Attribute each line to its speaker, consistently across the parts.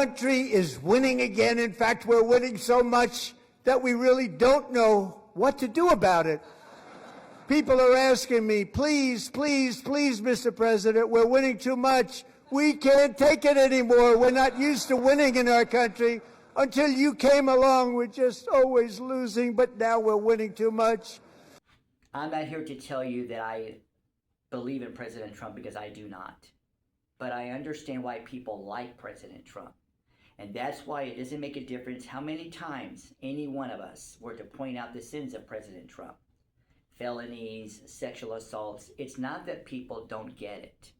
Speaker 1: Country is winning again. In fact, we're winning so much that we really don't know what to do about it. People are asking me, please, please, please, Mr. President, we're winning too much. We can't take it anymore. We're not used to winning in our country. Until you came along, we're just always losing, but now we're winning too much.
Speaker 2: I'm not here to tell you that I believe in President Trump, because I do not. But I understand why people like President Trump. And that's why it doesn't make a difference how many times any one of us were to point out the sins of President Trump. Felonies, sexual assaults. It's not that people don't get it.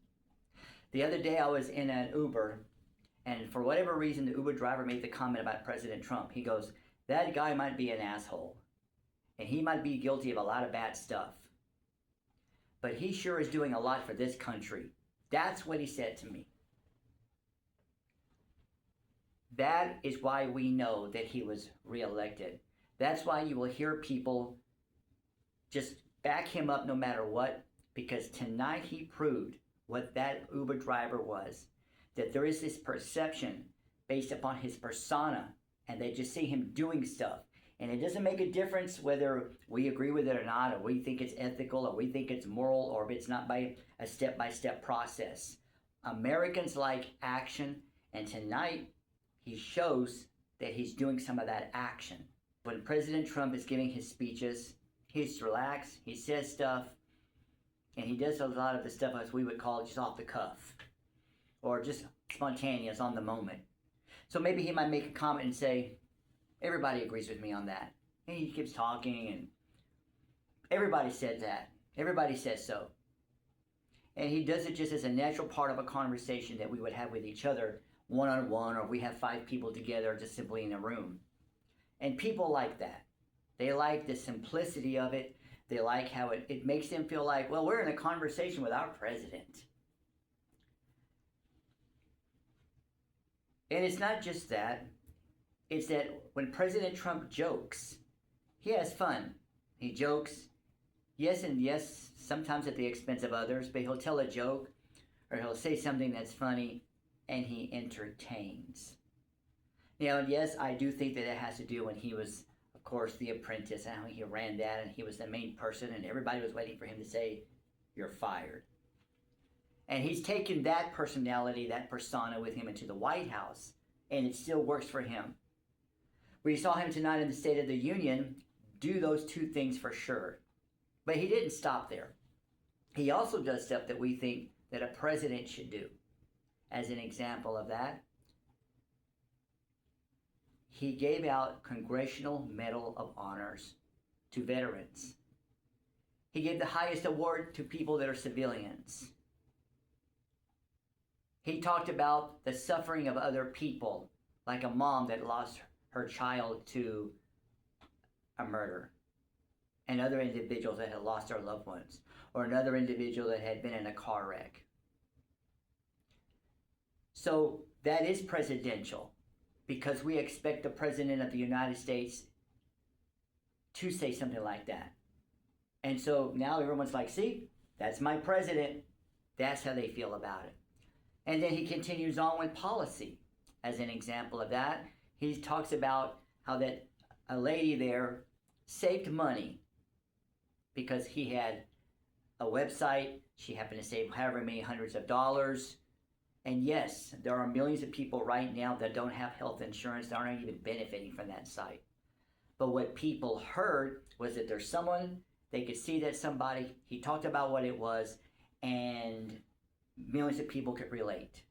Speaker 2: The other day I was in an Uber, and for whatever reason the Uber driver made the comment about President Trump. He goes, that guy might be an asshole, and he might be guilty of a lot of bad stuff, but he sure is doing a lot for this country. That's what he said to me. That is why we know that he was reelected. That's why you will hear people just back him up no matter what, because tonight he proved what that Uber driver was, that there is this perception based upon his persona, and they just see him doing stuff. And it doesn't make a difference whether we agree with it or not, or we think it's ethical, or we think it's moral, or if it's not by a step-by-step process. Americans like action, and tonight he shows that he's doing some of that action. When President Trump is giving his speeches, he's relaxed, he says stuff, and he does a lot of the stuff as we would call just off the cuff, or just spontaneous, on the moment. So maybe he might make a comment and say, everybody agrees with me on that. And he keeps talking, and everybody said that. Everybody says so. And he does it just as a natural part of a conversation that we would have with each other, one-on-one, or we have 5 people together just simply in a room. And people like that. They like the simplicity of it. They like how it makes them feel like, well, we're in a conversation with our president. And it's not just that. It's that when President Trump jokes, he has fun. He jokes, yes and yes, sometimes at the expense of others, but he'll tell a joke or he'll say something that's funny, and he entertains. You know, yes, I do think that it has to do when he was, of course, The Apprentice, and how he ran that, and he was the main person, and everybody was waiting for him to say, you're fired. And he's taken that personality, that persona with him into the White House, and it still works for him. We saw him tonight in the State of the Union do those 2 things for sure. But he didn't stop there. He also does stuff that we think that a president should do. As an example of that, he gave out Congressional Medal of Honors to veterans. He gave the highest award to people that are civilians. He talked about the suffering of other people, like a mom that lost her child to a murder, and other individuals that had lost their loved ones, or another individual that had been in a car wreck. So that is presidential, because we expect the President of the United States to say something like that. And so now everyone's like, see, that's my president. That's how they feel about it. And then he continues on with policy. As an example of that, he talks about how that a lady there saved money because he had a website. She happened to save however many hundreds of dollars. And yes, there are millions of people right now that don't have health insurance, that aren't even benefiting from that site. But what people heard was that there's someone, they could see that somebody, he talked about what it was, and millions of people could relate.